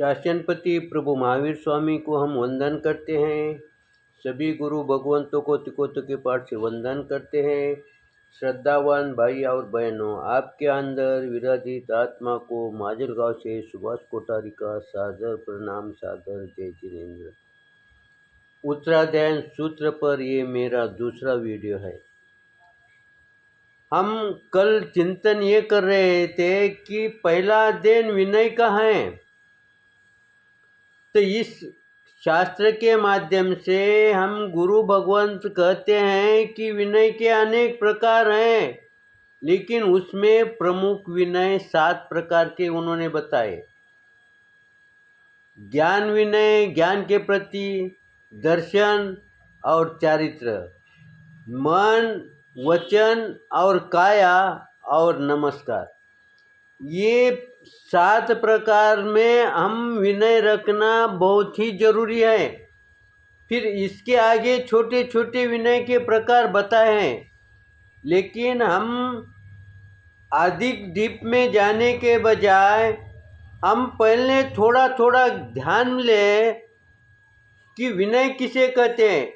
शासनपति प्रभु महावीर स्वामी को हम वंदन करते हैं। सभी गुरु भगवंतों को तिकोतों के पाठ से वंदन करते हैं। श्रद्धावान भाई और बहनों, आपके अंदर विराजित आत्मा को माजलगांव से सुभाष कोठारी का सादर प्रणाम, सादर जय जिनेन्द्र। उत्तराध्ययन सूत्र पर ये मेरा दूसरा वीडियो है। हम कल चिंतन ये कर रहे थे कि पहला अध्ययन विनय का है। तो इस शास्त्र के माध्यम से हम गुरु भगवंत कहते हैं कि विनय के अनेक प्रकार हैं, लेकिन उसमें प्रमुख विनय 7 प्रकार के उन्होंने बताए। ज्ञान विनय, ज्ञान के प्रति, दर्शन और चारित्र, मन, वचन और काया और नमस्कार, ये 7 प्रकार में हम विनय रखना बहुत ही जरूरी है। फिर इसके आगे छोटे छोटे विनय के प्रकार बताए हैं, लेकिन हम अधिक डीप में जाने के बजाय हम पहले थोड़ा थोड़ा ध्यान ले कि विनय किसे कहते हैं।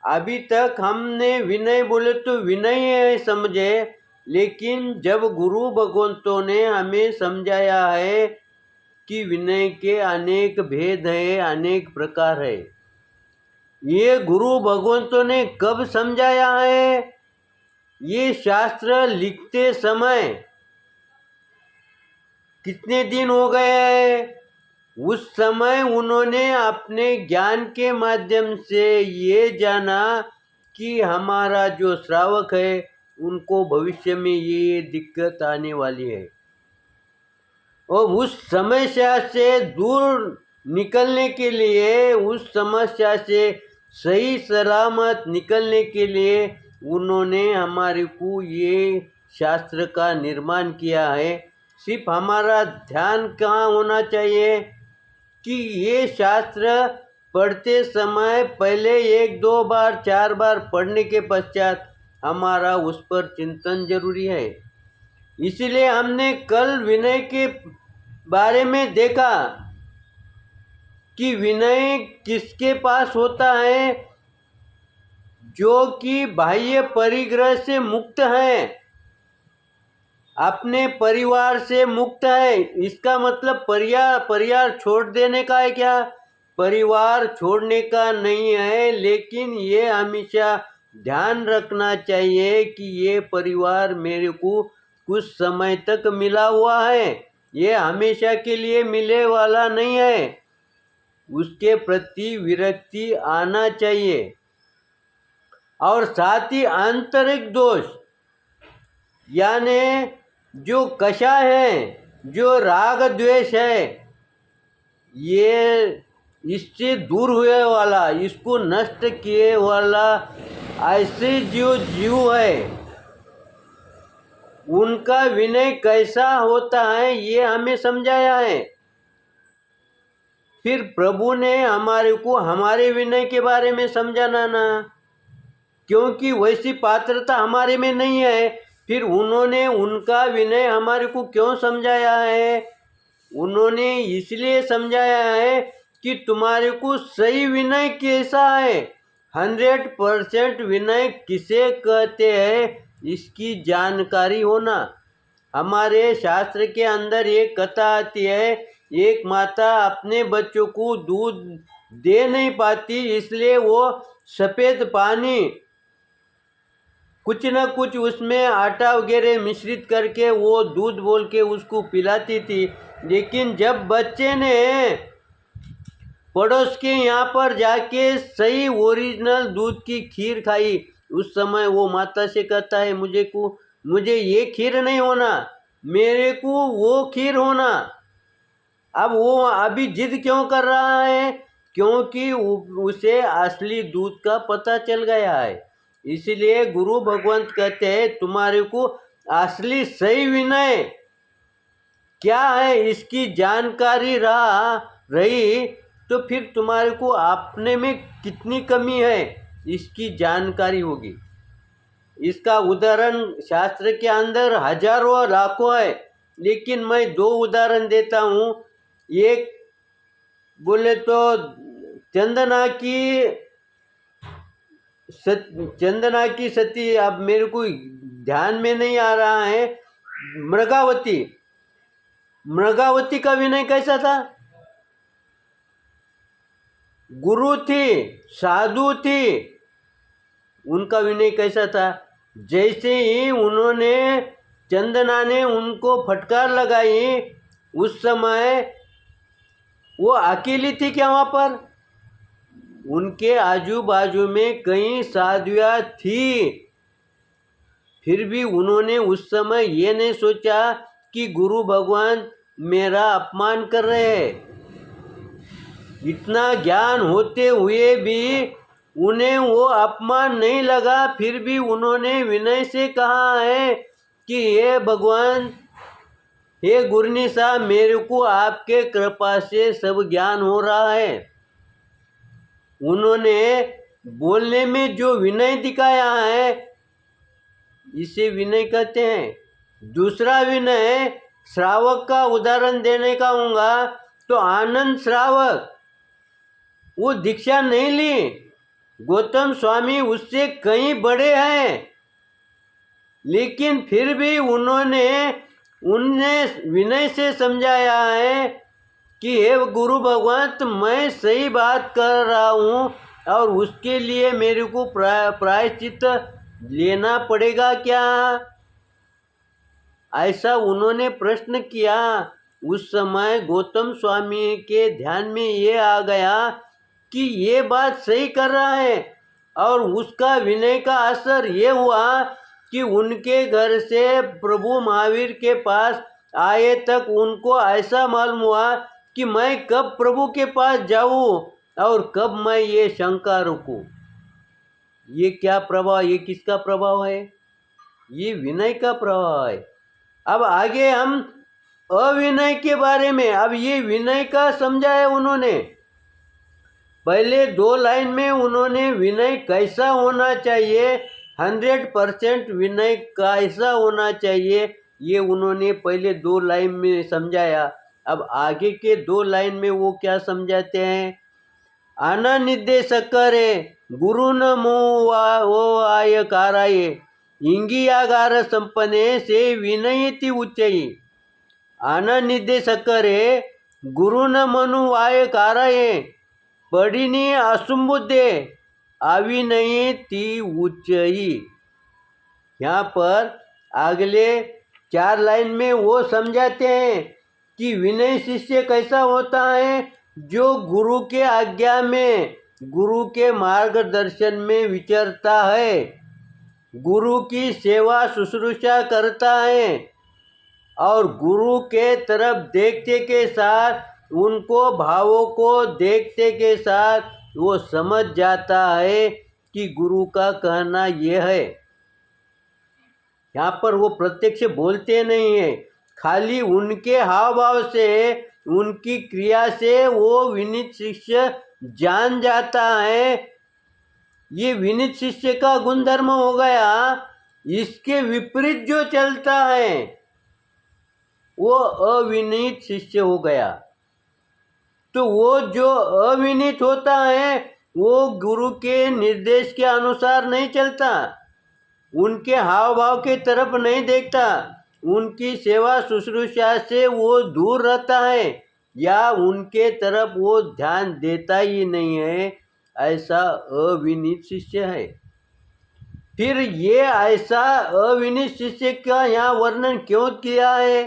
अभी तक हमने विनय बोले तो विनय है समझे, लेकिन जब गुरु भगवंतों ने हमें समझाया है कि विनय के अनेक भेद है, अनेक प्रकार है, ये गुरु भगवंतों ने कब समझाया है? ये शास्त्र लिखते समय कितने दिन हो गए हैं? उस समय उन्होंने अपने ज्ञान के माध्यम से ये जाना कि हमारा जो श्रावक है उनको भविष्य में ये दिक्कत आने वाली है, और उस समस्या से दूर निकलने के लिए, उस समस्या से सही सलामत निकलने के लिए उन्होंने हमारे को ये शास्त्र का निर्माण किया है। सिर्फ हमारा ध्यान कहाँ होना चाहिए कि ये शास्त्र पढ़ते समय पहले 1, 2 बार, 4 बार पढ़ने के पश्चात हमारा उस पर चिंतन जरूरी है। इसीलिए हमने कल विनय के बारे में देखा कि विनय किसके पास होता है? जो कि बाह्य परिग्रह से मुक्त है, अपने परिवार से मुक्त है। इसका मतलब परिवार छोड़ देने का है क्या? परिवार छोड़ने का नहीं है, लेकिन ये हमेशा ध्यान रखना चाहिए कि ये परिवार मेरे को कुछ समय तक मिला हुआ है, ये हमेशा के लिए मिले वाला नहीं है। उसके प्रति विरक्ति आना चाहिए। और साथ ही आंतरिक दोष, यानी जो कषाय है, जो राग द्वेष है, ये इससे दूर हुए वाला, इसको नष्ट किए वाला ऐसे जो जीव है, उनका विनय कैसा होता है ये हमें समझाया है। फिर प्रभु ने हमारे को हमारे विनय के बारे में समझाना ना, क्योंकि वैसी पात्रता हमारे में नहीं है। फिर उन्होंने उनका विनय हमारे को क्यों समझाया है? उन्होंने इसलिए समझाया है कि तुम्हारे को सही विनय कैसा है, 100% विनय किसे कहते हैं, इसकी जानकारी होना। हमारे शास्त्र के अंदर एक कथा आती है, एक माता अपने बच्चों को दूध दे नहीं पाती, इसलिए वो सफ़ेद पानी कुछ न कुछ उसमें आटा वगैरह मिश्रित करके वो दूध बोल के उसको पिलाती थी। लेकिन जब बच्चे ने पड़ोस के यहाँ पर जाके सही ओरिजिनल दूध की खीर खाई, उस समय वो माता से कहता है, मुझे ये खीर नहीं होना, मेरे को वो खीर होना। अब वो अभी जिद क्यों कर रहा है? क्योंकि उसे असली दूध का पता चल गया है। इसलिए गुरु भगवंत कहते हैं तुम्हारे को असली सही विनय क्या है इसकी जानकारी रही तो फिर तुम्हारे को अपने में कितनी कमी है इसकी जानकारी होगी। इसका उदाहरण शास्त्र के अंदर हजारों लाखों है, लेकिन मैं 2 उदाहरण देता हूँ। एक बोले तो चंदना की चंदना की सती, अब मेरे को ध्यान में नहीं आ रहा है, मृगावती। मृगावती का विनय कैसा था? गुरु थी, साधु थी, उनका विनय कैसा था? जैसे ही उन्होंने, चंदना ने उनको फटकार लगाई, उस समय वो अकेली थी क्या वहाँ पर? उनके आजू बाजू में कई साधुआ थी, फिर भी उन्होंने उस समय ये नहीं सोचा कि गुरु भगवान मेरा अपमान कर रहे हैं। इतना ज्ञान होते हुए भी उन्हें वो अपमान नहीं लगा, फिर भी उन्होंने विनय से कहा है कि हे भगवान, हे गुरनी साहब, मेरे को आपके कृपा से सब ज्ञान हो रहा है। उन्होंने बोलने में जो विनय दिखाया है, इसे विनय कहते हैं। दूसरा विनय, श्रावक का उदाहरण देने का होगा तो आनंद श्रावक, वो दीक्षा नहीं ली, गौतम स्वामी उससे कहीं बड़े हैं, लेकिन फिर भी उनने विनय से समझाया है कि हे गुरु भगवान, तो मैं सही बात कर रहा हूँ और उसके लिए मेरे को प्रायश्चित लेना पड़ेगा क्या? ऐसा उन्होंने प्रश्न किया। उस समय गौतम स्वामी के ध्यान में ये आ गया कि ये बात सही कर रहा है, और उसका विनय का असर ये हुआ कि उनके घर से प्रभु महावीर के पास आए तक उनको ऐसा मालूम हुआ कि मैं कब प्रभु के पास जाऊं और कब मैं ये शंका रुकूं। ये क्या प्रभाव, ये किसका प्रभाव है? ये विनय का प्रभाव है। अब आगे हम अविनय के बारे में, अब ये विनय का समझाया उन्होंने। पहले 2 लाइन में उन्होंने विनय कैसा होना चाहिए, 100% विनय कैसा होना चाहिए, ये उन्होंने पहले 2 लाइन में समझाया। अब आगे के 2 लाइन में वो क्या समझाते हैं? आना निर्देशक करे गुरु न वो आय काराये इंगियागार संपने से विनयति उच्चई। आना निर्देशक करे गुरु न मनु आय काराये पडिनी असुमुदे अविनयी ती उच्चई। यहाँ पर अगले 4 लाइन में वो समझाते हैं कि विनय शिष्य कैसा होता है, जो गुरु के आज्ञा में, गुरु के मार्गदर्शन में विचरता है, गुरु की सेवा शुश्रूषा करता है, और गुरु के तरफ देखते के साथ, उनको भावों को देखते के साथ वो समझ जाता है कि गुरु का कहना ये है। यहाँ पर वो प्रत्यक्ष बोलते नहीं है, खाली उनके हाव भाव से, उनकी क्रिया से वो विनीत शिष्य जान जाता है। ये विनीत शिष्य का गुणधर्म हो गया। इसके विपरीत जो चलता है वो अविनीत शिष्य हो गया। तो वो जो अविनीत होता है वो गुरु के निर्देश के अनुसार नहीं चलता, उनके हाव भाव के तरफ नहीं देखता, उनकी सेवा शुश्रूषा से वो दूर रहता है, या उनके तरफ वो ध्यान देता ही नहीं है। ऐसा अविनीत शिष्य है। फिर ये ऐसा अविनीत शिष्य का यहाँ वर्णन क्यों किया है?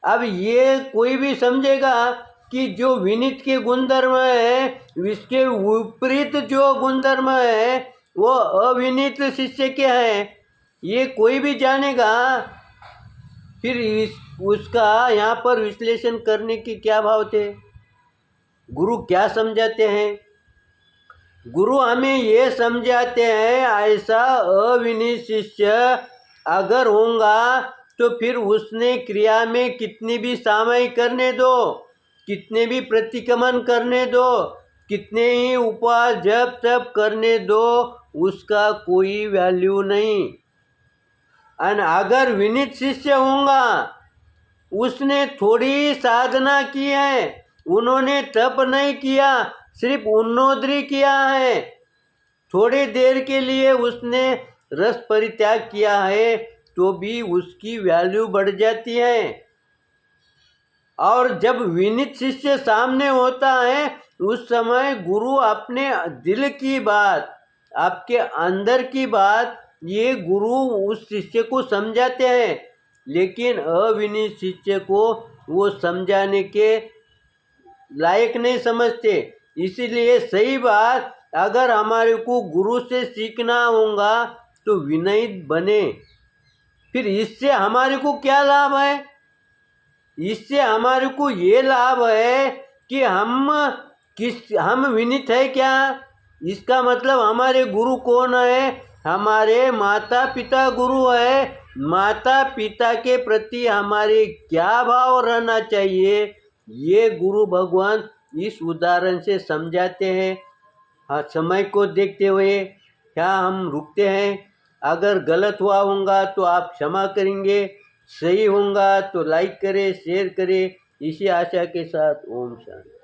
अब ये कोई भी समझेगा कि जो विनीत के गुणधर्म है, इसके विपरीत जो गुणधर्म है वो अविनीत शिष्य के हैं, ये कोई भी जानेगा। फिर उसका यहाँ पर विश्लेषण करने की क्या भाव थे? गुरु क्या समझाते हैं? गुरु हमें ये समझाते हैं, ऐसा अविनीत शिष्य अगर होगा तो फिर उसने क्रिया में कितनी भी सामयिक करने दो, कितने भी प्रतिक्रमण करने दो, कितने ही उपवास जप तप करने दो, उसका कोई वैल्यू नहीं। और अगर विनीत शिष्य होगा, उसने थोड़ी साधना की है, उन्होंने तप नहीं किया, सिर्फ उन्नोदरी किया है। थोड़ी देर के लिए उसने रस परित्याग किया है तो भी उसकी वैल्यू बढ़ जाती है। और जब विनीत शिष्य सामने होता है उस समय गुरु अपने दिल की बात, आपके अंदर की बात, ये गुरु उस शिष्य को समझाते हैं। लेकिन अविनीत शिष्य को वो समझाने के लायक नहीं समझते। इसीलिए सही बात, अगर हमारे को गुरु से सीखना होगा तो विनयी बने। फिर इससे हमारे को क्या लाभ है? इससे हमारे को ये लाभ है कि हम विनीत है क्या? इसका मतलब हमारे गुरु कौन है? हमारे माता पिता गुरु है। माता पिता के प्रति हमारे क्या भाव रहना चाहिए, ये गुरु भगवान इस उदाहरण से समझाते हैं। हाँ, समय को देखते हुए क्या हम रुकते हैं? अगर गलत हुआ होगा तो आप क्षमा करेंगे, सही होगा तो लाइक करें, शेयर करें। इसी आशा के साथ ओम शांति।